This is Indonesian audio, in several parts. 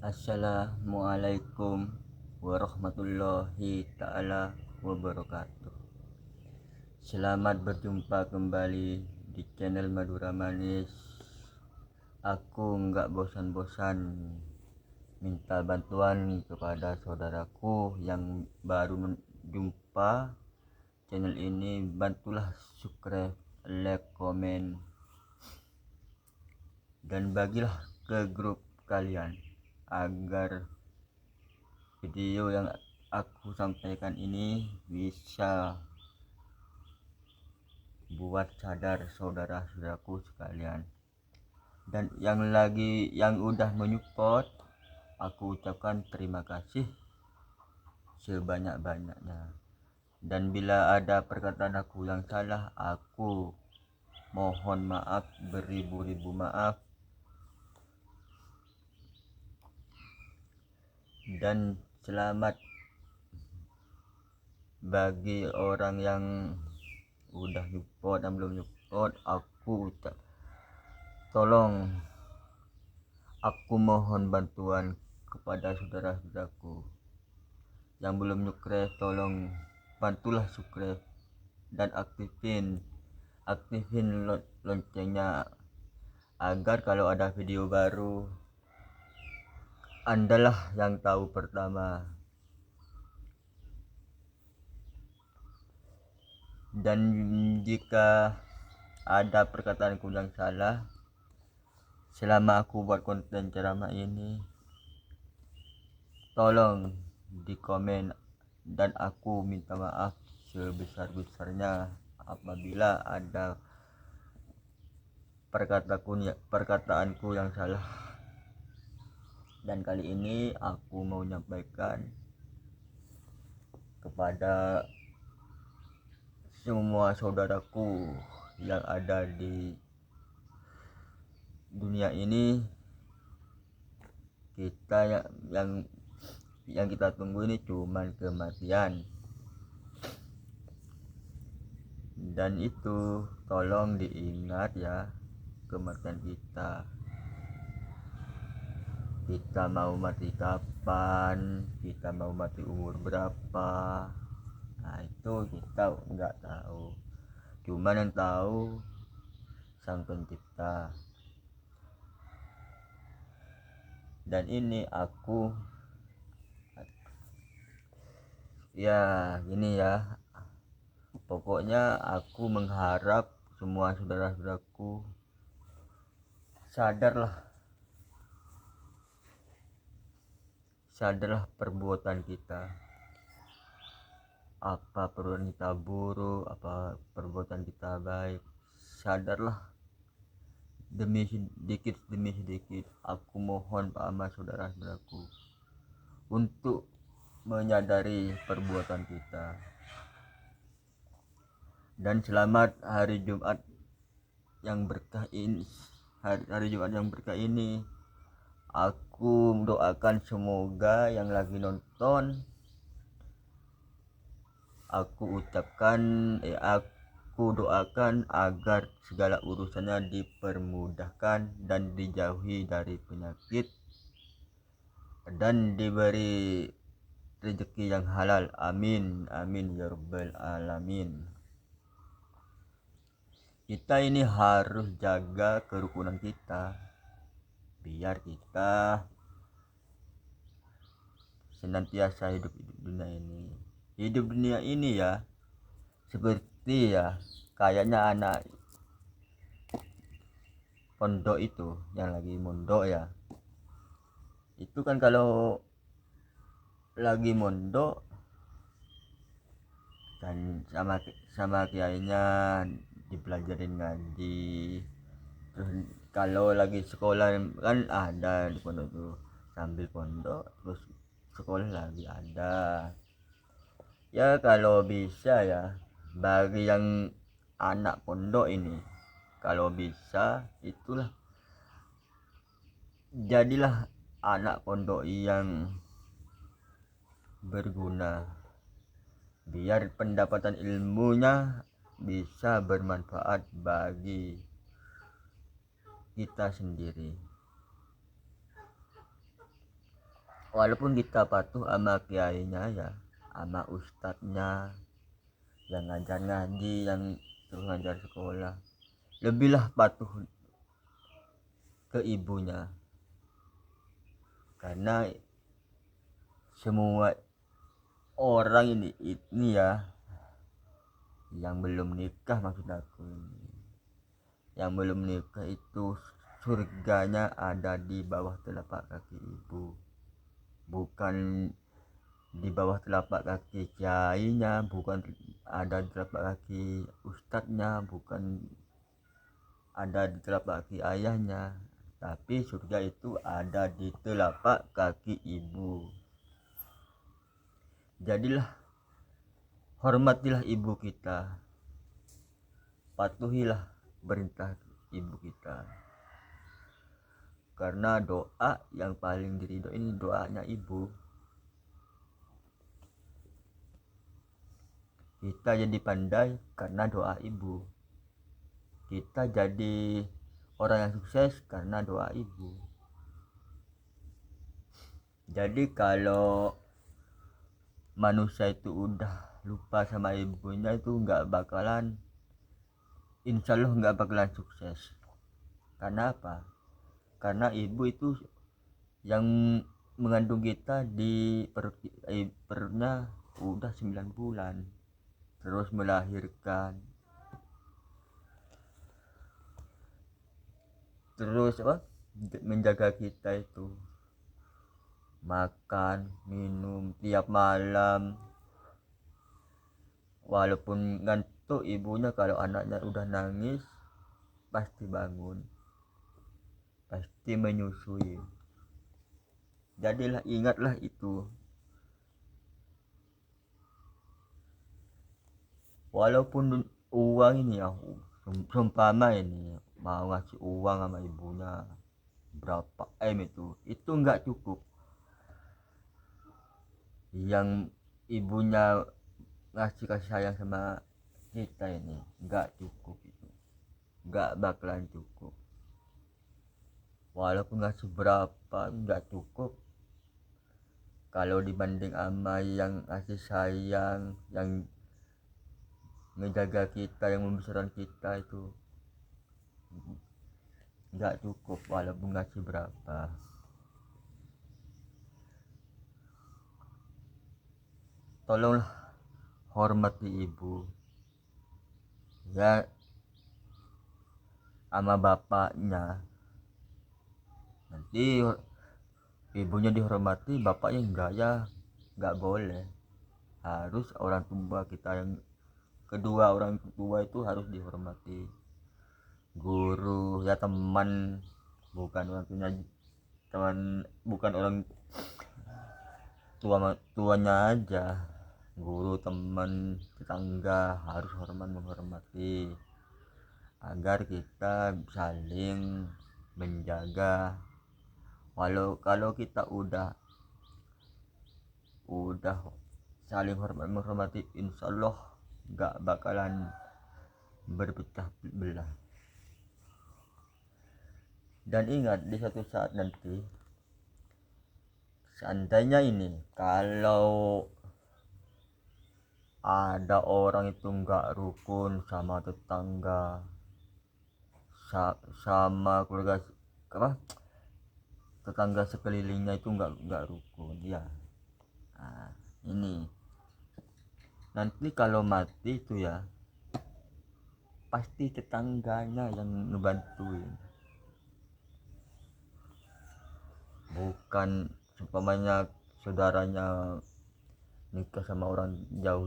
Assalamualaikum warahmatullahi ta'ala wabarakatuh. Selamat berjumpa kembali di channel Madura Manis. Aku nggak bosan-bosan minta bantuan kepada saudaraku yang baru jumpa channel ini. Bantulah subscribe, like, komen, dan bagilah ke grup kalian agar video yang aku sampaikan ini bisa buat sadar saudara-saudaraku sekalian. Dan yang udah menyupport, aku ucapkan terima kasih sebanyak-banyaknya. Dan bila ada perkataan aku yang salah, aku mohon maaf beribu-ribu maaf. Dan selamat bagi orang yang udah support dan belum support. Aku mohon bantuan kepada saudara-saudaraku yang belum subscribe. Tolong bantulah subscribe dan aktifin loncengnya agar kalau ada video baru Andalah yang tahu pertama. Dan jika ada perkataanku yang salah selama aku buat konten ceramah ini, tolong di komen, dan aku minta maaf sebesar-besarnya apabila ada perkataanku yang salah. Dan kali ini aku mau menyampaikan kepada semua saudaraku yang ada di dunia ini, yang kita tunggu ini cuman kematian. Dan itu tolong diingat ya, kematian kita mau mati kapan, kita mau mati umur berapa, nah itu kita nggak tahu, cuman yang tahu Sang Pencipta. Dan ini aku ya gini ya, pokoknya aku mengharap semua saudara-saudaraku sadarlah perbuatan kita, apa perbuatan kita buruk, apa perbuatan kita baik. Sadarlah demi sedikit aku mohon sama saudara-saudaraku untuk menyadari perbuatan kita. Dan selamat hari Jumat yang berkah ini. Hari Jumat yang berkah ini, aku mendoakan semoga yang lagi nonton, aku doakan agar segala urusannya dipermudahkan dan dijauhi dari penyakit dan diberi rezeki yang halal. Amin amin ya rabbal alamin. Kita ini harus jaga kerukunan kita biar kita senantiasa hidup di dunia ini ya, seperti ya kayaknya anak pondok itu yang lagi mondok ya, itu kan kalau lagi mondok kan sama kiainya dipelajarin ngaji. Terus kalau lagi sekolah kan ada di pondok tuh, sambil pondok terus sekolah lagi ada. Ya kalau bisa ya, bagi yang anak pondok ini, kalau bisa itulah jadilah anak pondok yang berguna, biar pendapatan ilmunya bisa bermanfaat bagi kita sendiri. walaupun kita patuh sama kiainya ya, sama ustadznya yang ngajar ngaji, yang terus ngajar sekolah, lebihlah patuh ke ibunya. Karena semua orang ini ya, yang belum nikah, maksud aku ini, yang belum nikah itu surganya ada di bawah telapak kaki ibu, bukan di bawah telapak kaki kiainya, bukan ada di telapak kaki ustadznya, bukan ada di telapak kaki ayahnya, tapi surga itu ada di telapak kaki ibu. Jadilah, hormatilah ibu kita, patuhilah perintah ibu kita, karena doa yang paling diridho ini doanya ibu. Kita jadi pandai karena doa ibu, kita jadi orang yang sukses karena doa ibu. Jadi kalau manusia itu udah lupa sama ibunya, itu insya Allah nggak bakalan sukses. Karena apa? Karena ibu itu yang mengandung kita di perutnya udah 9 bulan, terus melahirkan, terus menjaga kita itu, makan minum tiap malam. Walaupun ngantuk, ibunya kalau anaknya udah nangis pasti bangun, pasti menyusui. Jadilah, ingatlah itu. Walaupun uang ini ya, seumpama ini mau ngasih uang sama ibunya berapa itu nggak cukup. Yang ibunya ngasih kasih sayang sama kita ini nggak cukup, itu nggak bakalan cukup. Walaupun ngasih berapa nggak cukup kalau dibanding sama yang ngasih sayang, yang menjaga kita, yang membesarkan kita, itu nggak cukup walaupun ngasih berapa. Tolonglah hormati ibu ya, sama bapaknya. Nanti ibunya dihormati, bapaknya enggak ya, nggak boleh. Harus orang tua kita yang kedua, orang tua itu harus dihormati. Guru ya, teman, bukan orang tuanya, teman, bukan orang tuanya aja, guru, teman, tetangga harus menghormati, agar kita saling menjaga. Kalau kita udah saling menghormati, insya Allah gak bakalan berpecah belah. Dan ingat, di suatu saat nanti, seandainya ini kalau ada orang itu nggak rukun sama tetangga, sama keluarga, tetangga sekelilingnya itu nggak rukun ya, nah, ini nanti kalau mati itu ya, pasti tetangganya yang ngebantuin, bukan umpamanya saudaranya nikah sama orang jauh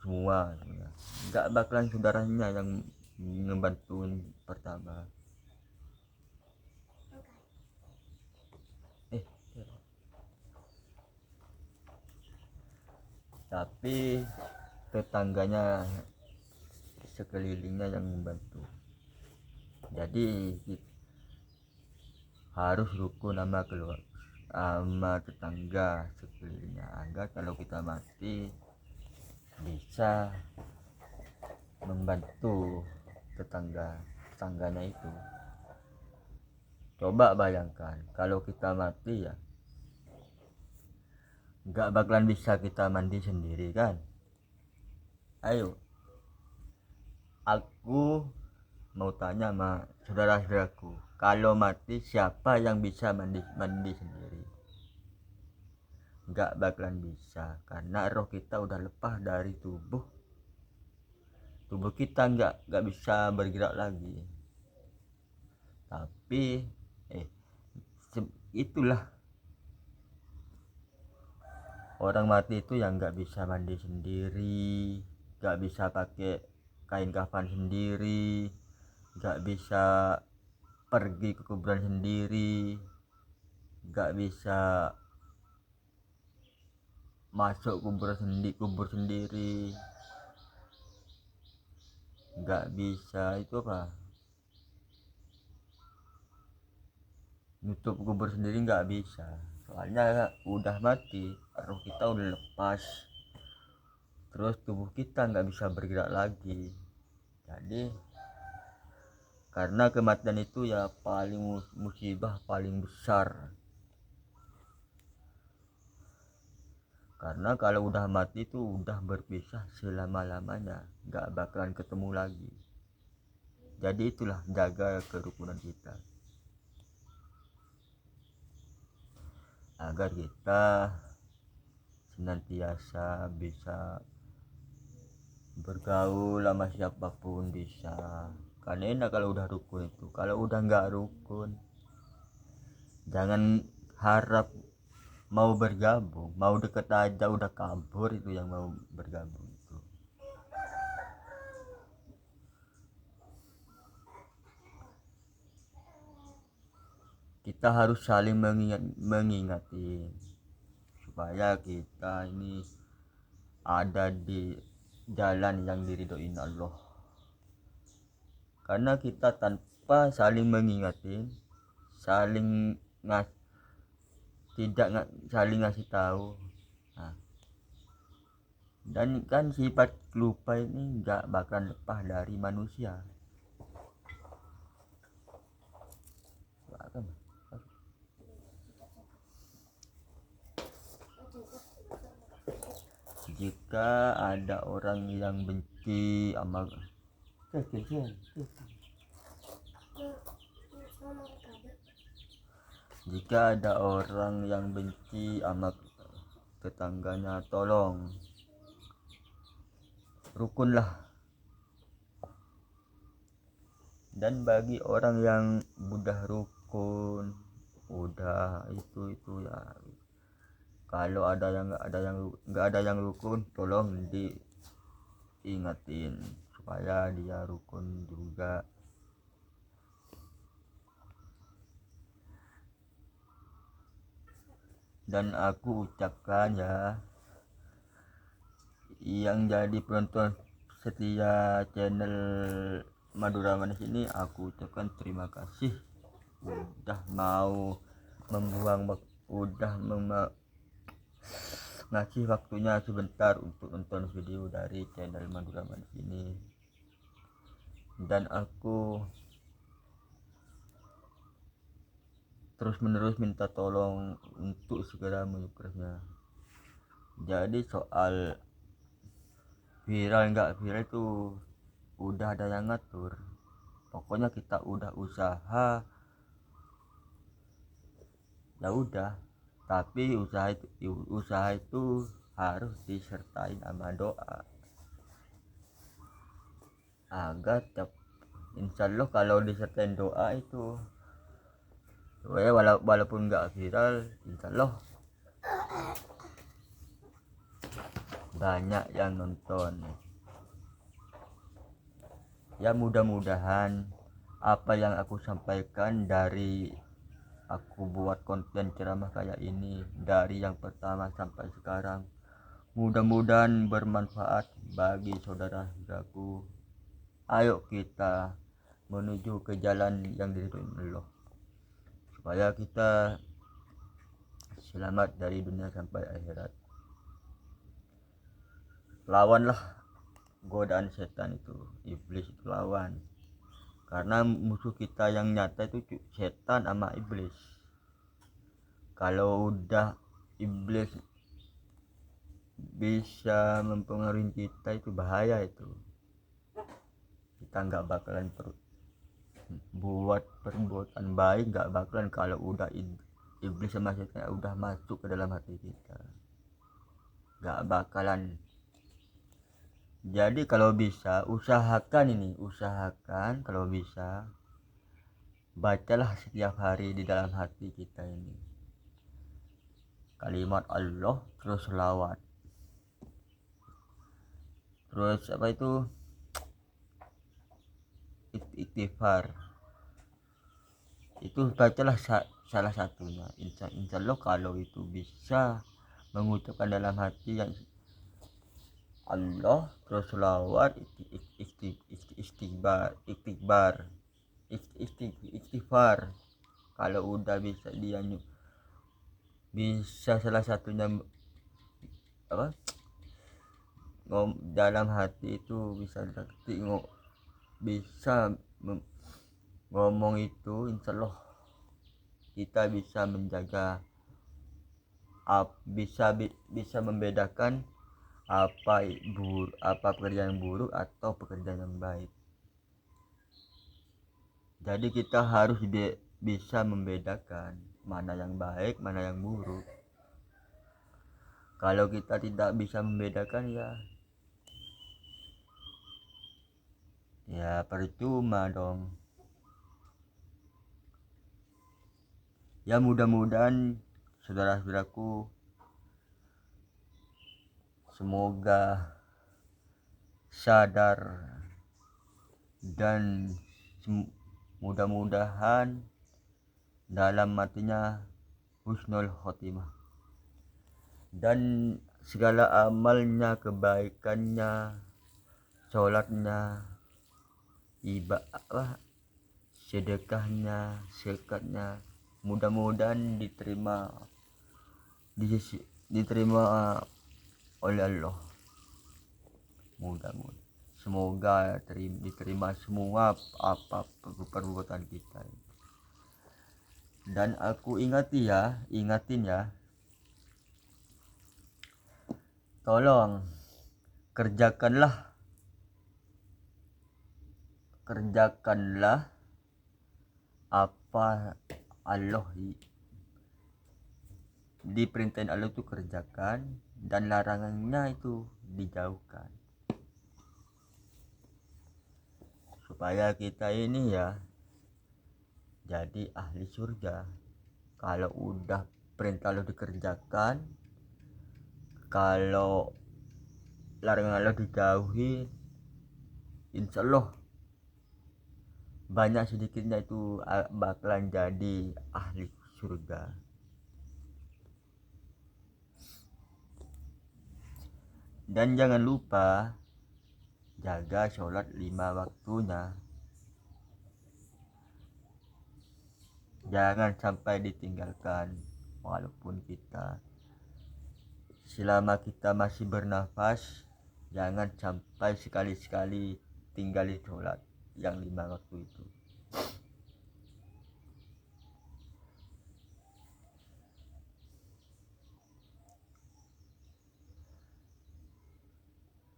semua ya. Nggak bakalan saudaranya yang ngebantuin pertama. Tapi tetangganya sekelilingnya yang membantu. Jadi harus rukun sama tetangga sekelilingnya, agar kalau kita mati bisa membantu tetangganya itu. Coba bayangkan kalau kita mati ya, nggak bakalan bisa kita mandi sendiri kan. Ayo, aku mau tanya sama saudara-saudaraku, kalau mati siapa yang bisa mandi sendiri? Nggak bakalan bisa, karena roh kita udah lepas dari tubuh kita nggak bisa bergerak lagi. Tapi itulah orang mati itu yang nggak bisa mandi sendiri, nggak bisa pakai kain kafan sendiri, nggak bisa pergi ke kuburan sendiri, nggak bisa masuk kubur sendiri, nggak bisa itu apa, nutup kubur sendiri nggak bisa, soalnya udah mati, roh kita udah lepas, terus tubuh kita nggak bisa bergerak lagi. Jadi karena kematian itu ya paling musibah paling besar, karena kalau udah mati itu udah berpisah selama-lamanya, nggak bakalan ketemu lagi. Jadi itulah, jaga kerukunan kita agar kita senantiasa bisa bergaul sama siapapun bisa. Karena enak kalau udah rukun itu. Kalau udah nggak rukun, jangan harap mau bergabung, mau deket aja udah kabur itu yang mau bergabung itu. Kita harus saling mengingatin supaya kita ini ada di jalan yang diridhoin Allah. Karena kita tanpa saling mengingatin, saling saling ngasih tahu, nah, dan kan sifat lupa ini nggak bakal lepas dari manusia. Jika ada orang yang benci sama tetangganya, tolong rukunlah. Dan bagi orang yang udah rukun, udah itu ya, kalau nggak ada yang rukun, tolong diingatin supaya dia rukun juga. Dan aku ucapkan ya, yang jadi penonton setia channel Madura Manis ini, aku ucapkan terima kasih udah mau ngasih waktunya sebentar untuk nonton video dari channel Madura Manis ini. Dan aku terus menerus minta tolong untuk segera menyuksesnya. Jadi soal viral nggak viral itu udah ada yang ngatur. Pokoknya kita udah usaha, ya udah. Tapi usaha itu harus disertai sama doa agar insya Allah kalau disertai doa itu ya, walaupun nggak viral, insya Allah banyak yang nonton. Ya mudah-mudahan apa yang aku sampaikan dari aku buat konten ceramah kayak ini dari yang pertama sampai sekarang, mudah-mudahan bermanfaat bagi saudara-saudaraku. Ayo kita menuju ke jalan yang diridhoi Allah, supaya kita selamat dari dunia sampai akhirat. Lawanlah godaan setan itu, iblis itu lawan. Karena musuh kita yang nyata itu setan sama iblis. Kalau udah iblis bisa mempengaruhi kita itu bahaya itu. Kita nggak bakalan buat perbuatan baik, nggak bakalan kalau udah iblis sama setan udah masuk ke dalam hati kita, nggak bakalan. Jadi kalau bisa usahakan kalau bisa bacalah setiap hari di dalam hati kita ini kalimat Allah, terus selawat, terus apa itu istighfar. Itu bacalah salah satunya. Insya Allah kalau itu bisa mengucapkan dalam hati yang Allah, terus selawat, istighfar. Kalau udah bisa dia bisa salah satunya apa dalam hati itu bisa ngomong itu, insya Allah kita bisa menjaga bisa membedakan apa pekerjaan yang buruk atau pekerjaan yang baik. Jadi kita harus bisa membedakan mana yang baik, mana yang buruk. Kalau kita tidak bisa membedakan ya percuma dong. Ya mudah-mudahan saudara-saudaraku semoga sadar dan mudah-mudahan dalam matinya husnul khotimah, dan segala amalnya, kebaikannya, sholatnya, ibadah, sedekahnya, zakatnya, mudah-mudahan diterima oleh Allah. Mudah-mudahan semoga diterima semua apa perbuatan kita. Dan aku ingatin ya, tolong kerjakanlah apa Allah diperintahin Allah itu kerjakan, dan larangannya itu dijauhkan, supaya kita ini ya jadi ahli surga. Kalau udah perintah Allah dikerjakan, kalau larangan Allah dijauhi, insya Allah banyak sedikitnya itu bakalan jadi ahli surga. Dan jangan lupa jaga sholat 5 waktunya, jangan sampai ditinggalkan. Walaupun selama kita masih bernafas, jangan sampai sekali-sekali tinggalin sholat yang 5 waktu itu.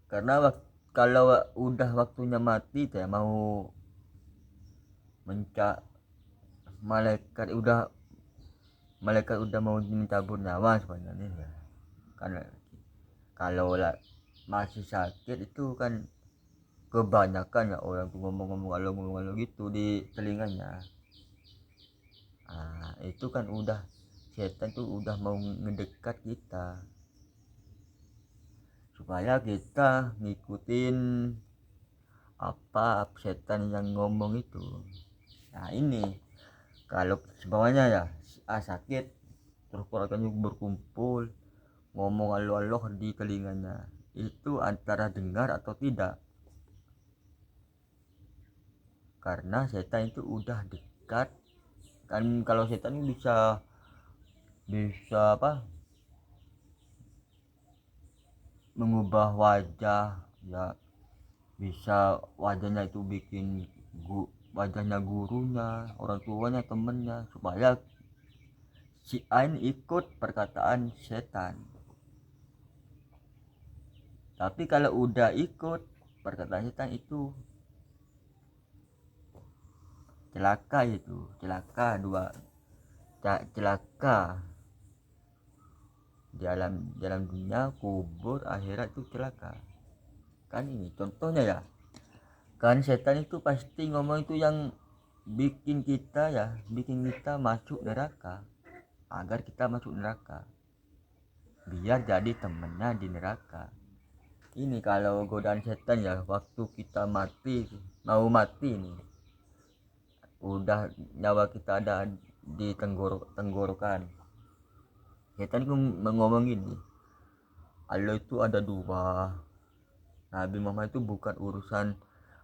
Karena kalau udah waktunya mati ya mau malaikat udah mau mencabut nyawa sebenarnya ya. Karena kalau masih sakit itu kan kebanyakan ya orang tuh ngomong gitu di telinganya. Itu kan udah setan tuh udah mau ngedekat kita, supaya kita ngikutin apa setan yang ngomong itu. Nah ini kalau sebawanya ya sakit, terus keluarganya berkumpul ngomong Allah di telinganya, itu antara dengar atau tidak, karena setan itu udah dekat kan. Kalau setan bisa mengubah wajah ya, bisa wajahnya itu bikin wajahnya gurunya, orang tuanya, temennya, supaya si Ain ikut perkataan setan. Tapi kalau udah ikut perkataan setan itu celaka, itu celaka celaka dalam dunia, kubur, akhirat itu celaka. Kan ini contohnya ya, kan setan itu pasti ngomong itu yang bikin kita masuk neraka, agar kita masuk neraka biar jadi temennya di neraka. Ini kalau godaan setan ya, waktu kita mau mati nih, udah nyawa kita ada di tenggorokan, setan itu ngomong gini, Allah itu ada dua, Nabi Muhammad itu bukan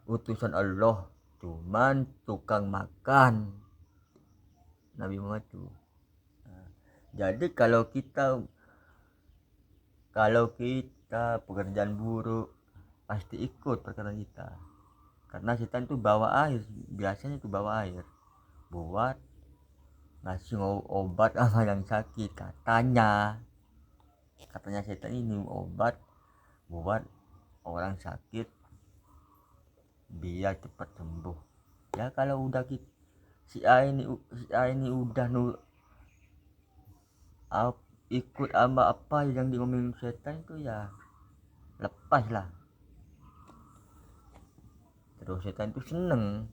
utusan Allah, cuman tukang makan. Nabi Muhammad itu. Nah, jadi kalau kita pekerjaan buruk pasti ikut perkataan kita, karena setan itu bawa air, biasanya itu bawa air buat ngasih obat apa yang sakit, katanya setan ini obat buat orang sakit biar cepat sembuh. Ya kalau udah si A ini udah ikut sama apa yang diomongin setan itu, ya lepas lah. Terus setan itu seneng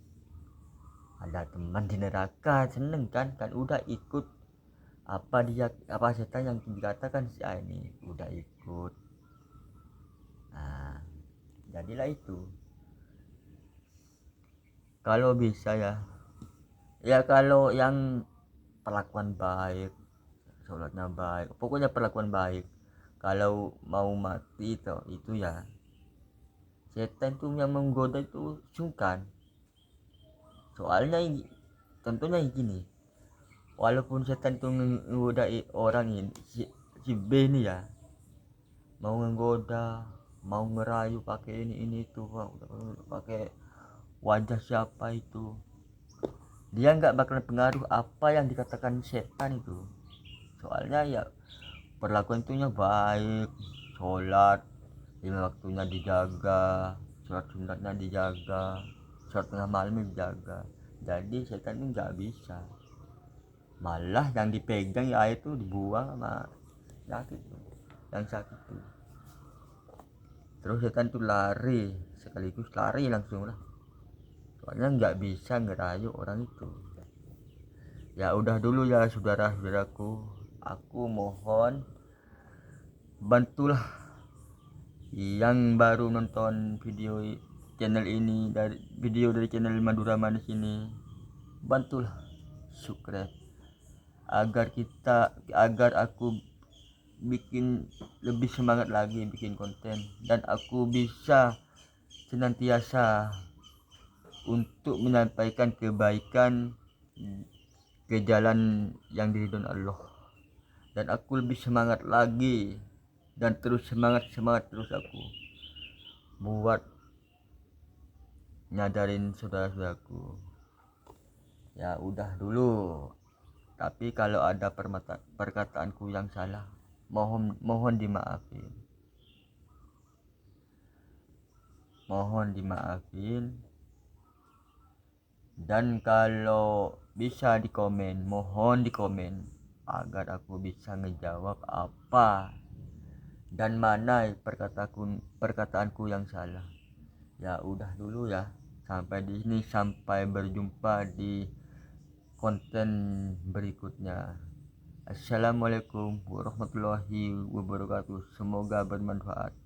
ada teman di neraka, seneng kan udah ikut apa setan yang dikatakan si A ini, udah ikut. Nah, jadilah itu. Kalau bisa ya kalau yang perlakuan baik, sholatnya baik, pokoknya perlakuan baik, kalau mau mati itu ya setan tuh yang menggoda itu sungkan. Soalnya contohnya gini, walaupun setan tuh menggoda orang ini, si B ini ya mau menggoda, mau ngerayu pakai ini itu, pakai wajah siapa itu, dia nggak bakalan pengaruh apa yang dikatakan setan itu. Soalnya ya perlakuan itunya baik, sholat 5 waktunya dijaga, sholat sunatnya dijaga, sholat tengah malam dijaga. Jadi setan itu nggak bisa, malah yang dipegang ya itu dibuang sama yang sakit tuh. Terus setan tuh lari, sekaligus lari langsung lah, soalnya nggak bisa ngerayu orang itu. Ya udah dulu ya saudara-saudaraku, aku mohon bantulah yang baru nonton channel ini, dari channel Madura Manis ini, bantulah subscribe agar aku bikin lebih semangat lagi bikin konten, dan aku bisa senantiasa untuk menyampaikan kebaikan ke jalan yang diridhoi Allah, dan aku lebih semangat lagi, dan terus semangat terus aku buat nyadarin saudara-saudaraku. Ya udah dulu, tapi kalau ada perkataanku yang salah, mohon dimaafin, dan kalau bisa mohon dikomen agar aku bisa ngejawab apa dan mana perkataanku yang salah. Ya udah dulu ya, sampai di sini, sampai berjumpa di konten berikutnya. Assalamualaikum warahmatullahi wabarakatuh, semoga bermanfaat.